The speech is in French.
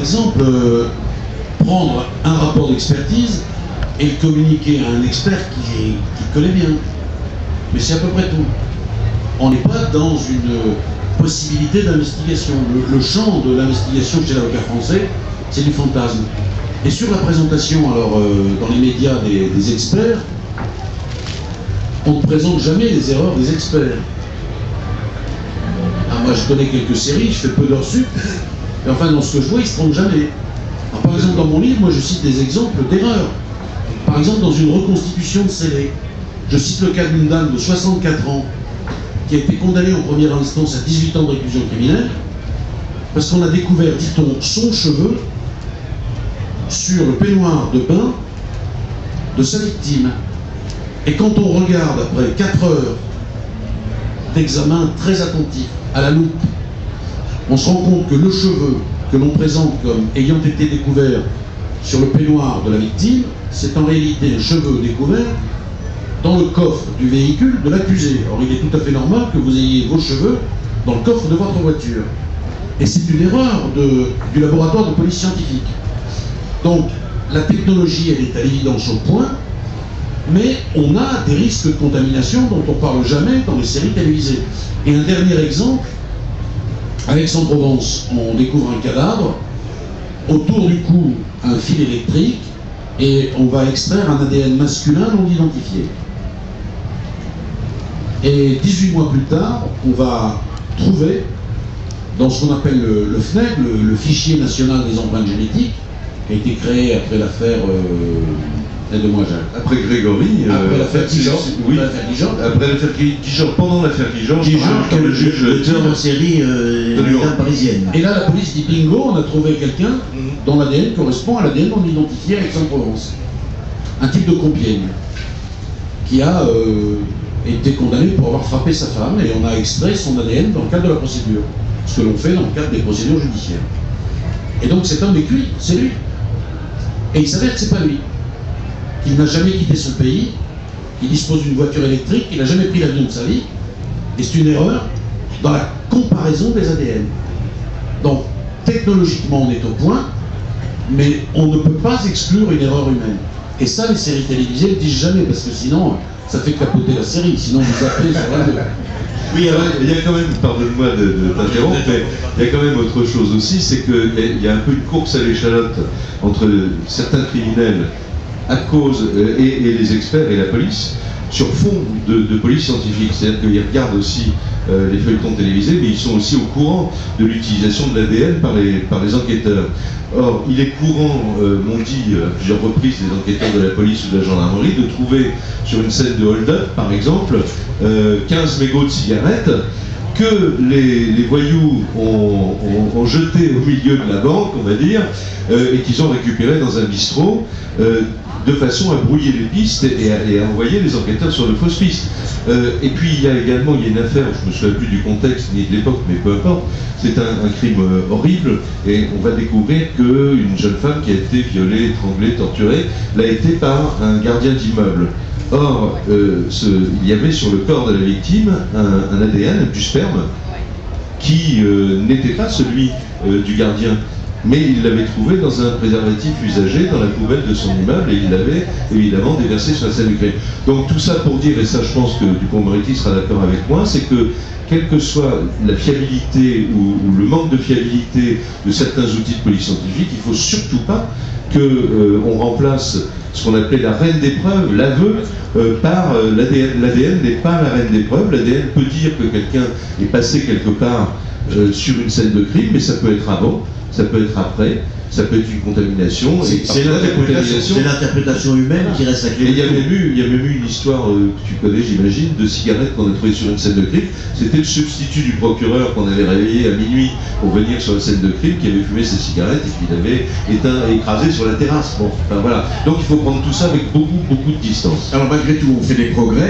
exemple, prendre un rapport d'expertise et le communiquer à un expert qui connaît bien. Mais c'est à peu près tout. On n'est pas dans une possibilité d'investigation. Le champ de l'investigation chez l'avocat français, c'est du fantasme. Et sur la présentation, alors, dans les médias des experts, on ne présente jamais les erreurs des experts. Ah, moi, je connais quelques séries, je fais peu d'heures sup, et enfin, dans ce que je vois, ils ne se trompent jamais. Alors, par exemple, dans mon livre, moi, je cite des exemples d'erreurs. Par exemple, dans une reconstitution de scellé, je cite le cas d'une dame de 64 ans qui a été condamnée en première instance à 18 ans de réclusion criminelle parce qu'on a découvert, dit-on, son cheveu sur le peignoir de bain de sa victime. Et quand on regarde, après 4 heures d'examen très attentif, à la loupe, on se rend compte que le cheveu que l'on présente comme ayant été découvert sur le peignoir de la victime, c'est en réalité un cheveu découvert dans le coffre du véhicule de l'accusé. Or, il est tout à fait normal que vous ayez vos cheveux dans le coffre de votre voiture. Et c'est une erreur du laboratoire de police scientifique. Donc, la technologie, elle est à l'évidence au point, mais on a des risques de contamination dont on ne parle jamais dans les séries télévisées. Et un dernier exemple, à Aix-en-Provence, on découvre un cadavre, autour du cou, un fil électrique, et on va extraire un ADN masculin non identifié. Et 18 mois plus tard, on va trouver, dans ce qu'on appelle le FNEG, le Fichier National des Empreintes Génétiques, qui a été créé après l'affaire... aide-moi, Jacques. Après Grégory... après l'affaire Dijon. Oui, après l'affaire Dijon, pendant l'affaire Dijon, comme le juge... Le tueur en série parisienne. Et là, la police dit bingo, on a trouvé quelqu'un dont l'ADN correspond à l'ADN non identifié à Aix-en-Provence. Un type de Compiègne, qui a été condamné pour avoir frappé sa femme, et on a extrait son ADN dans le cadre de la procédure. Ce que l'on fait dans le cadre des procédures judiciaires. Et donc cet homme est cuit, c'est lui. Et il s'avère que c'est pas lui. Il n'a jamais quitté son pays, il dispose d'une voiture électrique, il n'a jamais pris l'avion de sa vie, et c'est une erreur dans la comparaison des ADN. Donc, technologiquement, on est au point, mais on ne peut pas exclure une erreur humaine. Et ça, les séries télévisées ne le disent jamais, parce que sinon, ça fait capoter la série, sinon vous appelez sur la 2. Oui, alors, il y a quand même, pardonne-moi de t'interrompre, mais il y a quand même autre chose aussi, c'est qu'il y a un peu une course à l'échalote entre certains criminels à cause, et les experts et la police, sur fond de police scientifique. C'est-à-dire qu'ils regardent aussi les feuilletons télévisés, mais ils sont aussi au courant de l'utilisation de l'ADN par les enquêteurs. Or, il est courant, m'ont dit à plusieurs reprises les enquêteurs de la police ou de la gendarmerie, de trouver sur une scène de hold-up, par exemple, 15 mégots de cigarettes que les voyous ont jeté au milieu de la banque, on va dire, et qu'ils ont récupéré dans un bistrot, de façon à brouiller les pistes et à envoyer les enquêteurs sur de fausses pistes. Et puis il y a également une affaire, je ne me souviens plus du contexte ni de l'époque, mais peu importe, c'est un crime horrible, et on va découvrir qu'une jeune femme qui a été violée, étranglée, torturée, l'a été par un gardien d'immeuble. Or, il y avait sur le corps de la victime un ADN, du sperme, qui n'était pas celui du gardien, mais il l'avait trouvé dans un préservatif usagé dans la poubelle de son immeuble, et il l'avait évidemment déversé sur la scène du crime. Donc tout ça pour dire, et ça je pense que Dupond-Moretti sera d'accord avec moi, c'est que quelle que soit la fiabilité ou le manque de fiabilité de certains outils de police scientifique, il ne faut surtout pas qu'on remplace ce qu'on appelait la reine des preuves, l'aveu, par l'ADN. L'ADN n'est pas la reine des preuves. L'ADN peut dire que quelqu'un est passé quelque part sur une scène de crime, mais ça peut être avant, ça peut être après, ça peut être une contamination. C'est l'interprétation humaine qui reste la clé. Il y a même eu une histoire que tu connais, j'imagine, de cigarettes qu'on a trouvées sur une scène de crime. C'était le substitut du procureur qu'on avait réveillé à minuit pour venir sur la scène de crime, qui avait fumé ses cigarettes et qui l'avait écrasé sur la terrasse. Bon, enfin, voilà. Donc il faut prendre tout ça avec beaucoup de distance. Alors malgré tout, on fait des progrès.